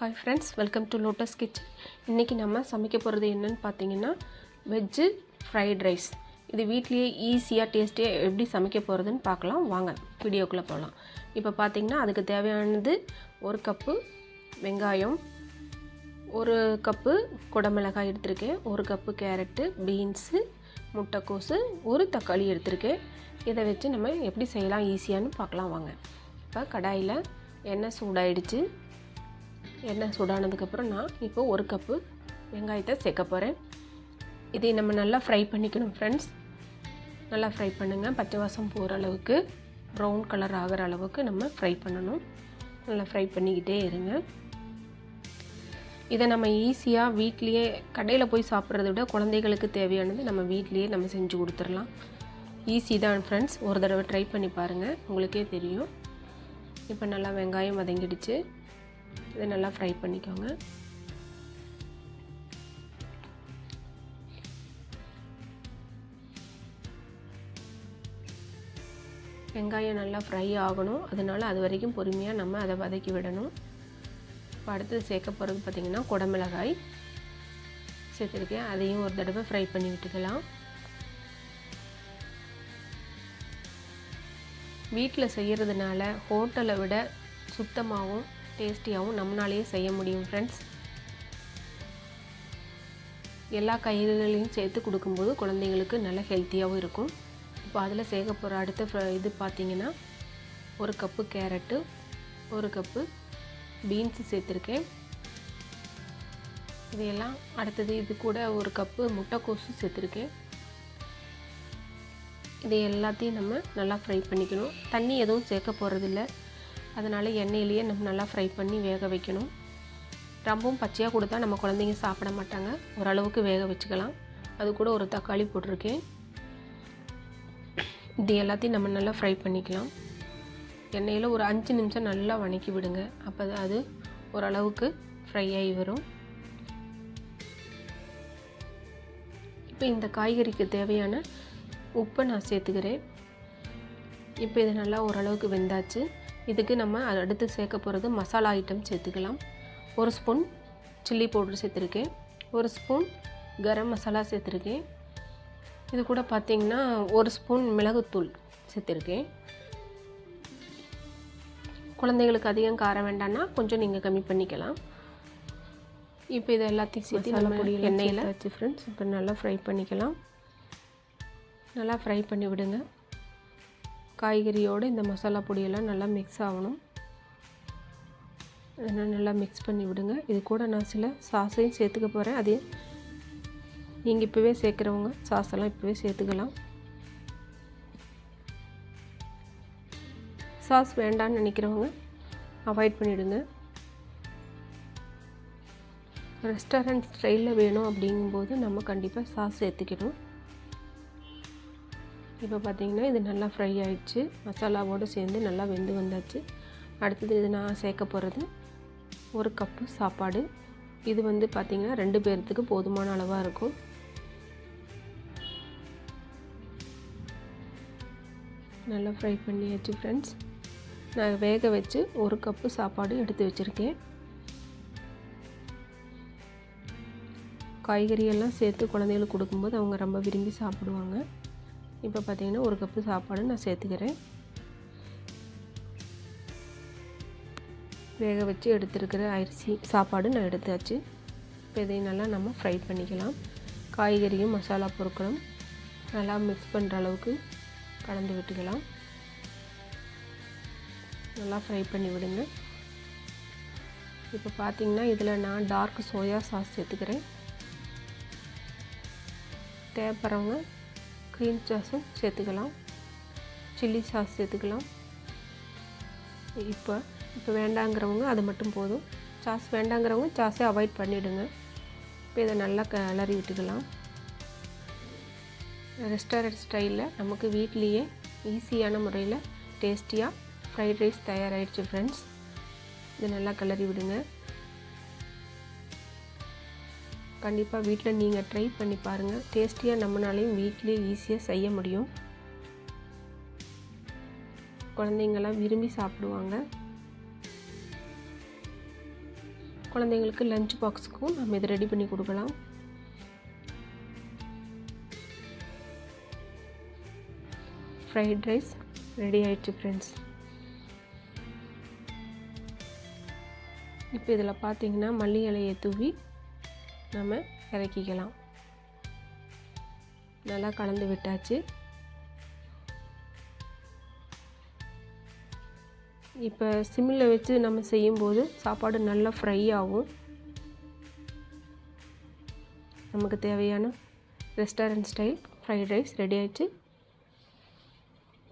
Hi friends, welcome to lotus kitchen. இன்றைக்கி நம்ம சமைக்க போகிறது என்னென்னு பார்த்தீங்கன்னா வெஜ்ஜு ஃப்ரைட் ரைஸ். இது வீட்லேயே ஈஸியாக டேஸ்டியாக எப்படி சமைக்க போகிறதுன்னு பார்க்கலாம். வாங்க வீடியோக்குள்ளே போகலாம். இப்போ பார்த்தீங்கன்னா அதுக்கு தேவையானது 1 கப்பு வெங்காயம், 1 கப்பு குடமிளகாய் எடுத்திருக்கேன், 1 கப்பு கேரட்டு, பீன்ஸு, முட்டைக்கோஸு, 1 தக்காளி எடுத்திருக்கேன். இதை வச்சு நம்ம எப்படி செய்யலாம் ஈஸியான்னு பார்க்கலாம் வாங்க. இப்போ கடாயில் எண்ணெய் சூடாயிடுச்சு. எண்ணெய் சூடானதுக்கப்புறம் நான் இப்போ 1 கப்பு வெங்காயத்தை சேர்க்க போகிறேன். இதை நம்ம நல்லா ஃப்ரை பண்ணிக்கணும் ஃப்ரெண்ட்ஸ். நல்லா ஃப்ரை பண்ணுங்கள். பச்சை வாசம் போகிற அளவுக்கு, ப்ரௌன் கலர் ஆகிற அளவுக்கு நம்ம ஃப்ரை பண்ணணும். நல்லா ஃப்ரை பண்ணிக்கிட்டே இருங்க. இதை நம்ம ஈஸியாக வீட்லேயே, கடையில் போய் சாப்பிட்றத விட குழந்தைகளுக்கு தேவையானது நம்ம வீட்லேயே நம்ம செஞ்சு கொடுத்துடலாம். ஈஸி தான் ஃப்ரெண்ட்ஸ். ஒரு தடவை ட்ரை பண்ணி பாருங்கள், உங்களுக்கே தெரியும். இப்போ நல்லா வெங்காயம் வதங்கிடுச்சு. இதை நல்லா ஃப்ரை பண்ணிக்கோங்க. வெங்காயம் நல்லா ஃப்ரை ஆகணும், அதனால் அது வரைக்கும் பொறுமையாக நம்ம அதை வதக்கி விடணும். இப்போ அடுத்தது சேர்க்க போகிறது பார்த்திங்கன்னா குடமிளகாய் சேர்த்துருக்கேன். அதையும் ஒரு தடவை ஃப்ரை பண்ணி விட்டுக்கலாம். வீட்டில் செய்கிறதுனால ஹோட்டலை விட சுத்தமாகவும் டேஸ்டியாகவும் நம்மளாலேயே செய்ய முடியும் ஃப்ரெண்ட்ஸ். எல்லா காய்கறிகளையும் சேர்த்து கொடுக்கும்போது குழந்தைங்களுக்கு நல்ல ஹெல்த்தியாகவும் இருக்கும். இப்போ அதில் சேர்க்க போகிற அடுத்த இது பார்த்திங்கன்னா 1 கப்பு கேரட்டு, 1 கப்பு பீன்ஸு சேர்த்துருக்கேன். இதையெல்லாம் அடுத்தது இது கூட 1 கப்பு முட்டைக்கோஸு சேர்த்துருக்கேன். இதை எல்லாத்தையும் நம்ம நல்லா ஃப்ரை பண்ணிக்கணும். தண்ணி எதுவும் சேர்க்க போகிறதில்ல, அதனால் எண்ணெயிலேயே நம்ம நல்லா ஃப்ரை பண்ணி வேக வைக்கணும். ரொம்பவும் பச்சையாக கொடுத்தா நம்ம குழந்தைங்க சாப்பிட மாட்டாங்க. ஓரளவுக்கு வேக வச்சுக்கலாம். அது கூட 1 தக்காளி போட்டிருக்கேன். இது எல்லாத்தையும் நம்ம நல்லா ஃப்ரை பண்ணிக்கலாம். எண்ணெயில் ஒரு 5 நிமிஷம் நல்லா வதக்கி விடுங்க. அப்போ அது ஓரளவுக்கு ஃப்ரை ஆகி வரும். இப்போ இந்த காய்கறிக்கு தேவையான உப்பை நான் சேர்த்துக்கிறேன். இப்போ இது நல்லா ஓரளவுக்கு வெந்தாச்சு. இதுக்கு நம்ம அடுத்து சேர்க்க போகிறது மசாலா ஐட்டம் சேர்த்துக்கலாம். 1 ஸ்பூன் சில்லி பவுடர் சேர்த்துருக்கேன், 1 ஸ்பூன் கரம் மசாலா சேர்த்துருக்கேன். இது கூட பார்த்திங்கன்னா 1 ஸ்பூன் மிளகுத்தூள் சேர்த்துருக்கேன். குழந்தைங்களுக்கு அதிகம் காரம் வேண்டாம்னா கொஞ்சம் நீங்கள் கம்மி பண்ணிக்கலாம். இப்போ இதை எல்லாத்தையும் சேர்த்து நம்ம எண்ணெயில் வச்சு ஃப்ரெண்ட்ஸ் இப்போ நல்லா ஃப்ரை பண்ணிக்கலாம். நல்லா ஃப்ரை பண்ணி விடுங்க. காய்கறியோடு இந்த மசாலா பொடியெல்லாம் நல்லா மிக்ஸ் ஆகணும். அதனால் நல்லா மிக்ஸ் பண்ணி விடுங்க. இது கூட நான் சில சாஸையும் சேர்த்துக்க போகிறேன். அது நீங்கள் இப்போவே சேர்க்குறவங்க சாஸெல்லாம் இப்போவே சேர்த்துக்கலாம். சாஸ் வேண்டான்னு நினைக்கிறவங்க அவாய்ட் பண்ணிவிடுங்க. ரெஸ்டாரண்ட் ஸ்டைலில் வேணும் அப்படிங்கும்போது நம்ம கண்டிப்பாக சாஸ் சேர்த்துக்கணும். இப்போ பார்த்திங்கன்னா இது நல்லா ஃப்ரை ஆகிடுச்சு. மசாலாவோடு சேர்ந்து நல்லா வெந்து வந்தாச்சு. அடுத்தது இது நான் சேர்க்க போகிறது 1 கப்பு சாப்பாடு. இது வந்து பார்த்திங்கன்னா 2 பேர்த்துக்கு போதுமான அளவாக இருக்கும். நல்லா ஃப்ரை பண்ணியாச்சு ஃப்ரெண்ட்ஸ். நான் வேக வச்சு 1 கப்பு சாப்பாடு எடுத்து வச்சுருக்கேன். காய்கறியெல்லாம் சேர்த்து குழந்தைகளுக்கு கொடுக்கும்போது அவங்க ரொம்ப விரும்பி சாப்பிடுவாங்க. இப்போ பார்த்திங்கன்னா 1 கப்பு சாப்பாடு நான் சேர்த்துக்கிறேன். வேக வச்சு எடுத்துருக்கிற அரிசி சாப்பாடு நான் எடுத்தாச்சு. இப்போ இதையும் நல்லா நம்ம ஃப்ரை பண்ணிக்கலாம். காய்கறியும் மசாலா பொருட்களும் நல்லா மிக்ஸ் பண்ணுற அளவுக்கு கலந்து விட்டுக்கலாம். நல்லா ஃப்ரை பண்ணி விடுங்க. இப்போ பார்த்திங்கன்னா இதில் நான் டார்க் சோயா சாஸ் சேர்த்துக்கிறேன். தேவைப்படுறவங்க க்ரீன் சாஸும் சேர்த்துக்கலாம், சில்லி சாஸ் சேர்த்துக்கலாம். இப்போ வேண்டாங்கிறவங்க அது மட்டும் போதும். சாஸ் வேண்டாங்கிறவங்க சாஸை அவாய்ட் பண்ணிவிடுங்க. இப்போ இதை நல்லா கிளறி விட்டுக்கலாம். ரெஸ்டாரண்ட் ஸ்டைலில் நமக்கு வீட்லேயே ஈஸியான முறையில் டேஸ்டியாக ஃப்ரைட் ரைஸ் தயாராகிடுச்சு ஃப்ரெண்ட்ஸ். இதை நல்லா கிளறி விடுங்க. கண்டிப்பாக வீட்டில் நீங்கள் ட்ரை பண்ணி பாருங்கள். டேஸ்டியாக நம்மளாலையும் வீட்டிலே ஈஸியாக செய்ய முடியும். குழந்தைங்கள்லாம் விரும்பி சாப்பிடுவாங்க. குழந்தைங்களுக்கு லஞ்ச் பாக்ஸுக்கும் நம்ம இதை ரெடி பண்ணி கொடுக்கலாம். ஃப்ரைட் ரைஸ் ரெடி ஆயிடுச்சு ஃப்ரெண்ட்ஸ். இப்போ இதில் பார்த்தீங்கன்னா மல்லி இலையை தூவி நம்ம இறக்கிக்கலாம். நல்லா கலந்து விட்டாச்சு. இப்போ சிம்மில் வச்சு நம்ம செய்யும்போது சாப்பாடு நல்லா ஃப்ரை ஆகும். நமக்கு தேவையான restaurant style fried rice ready ஆயிடுச்சு.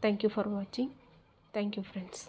தேங்க்யூ ஃபார் வாட்சிங். Thank you friends.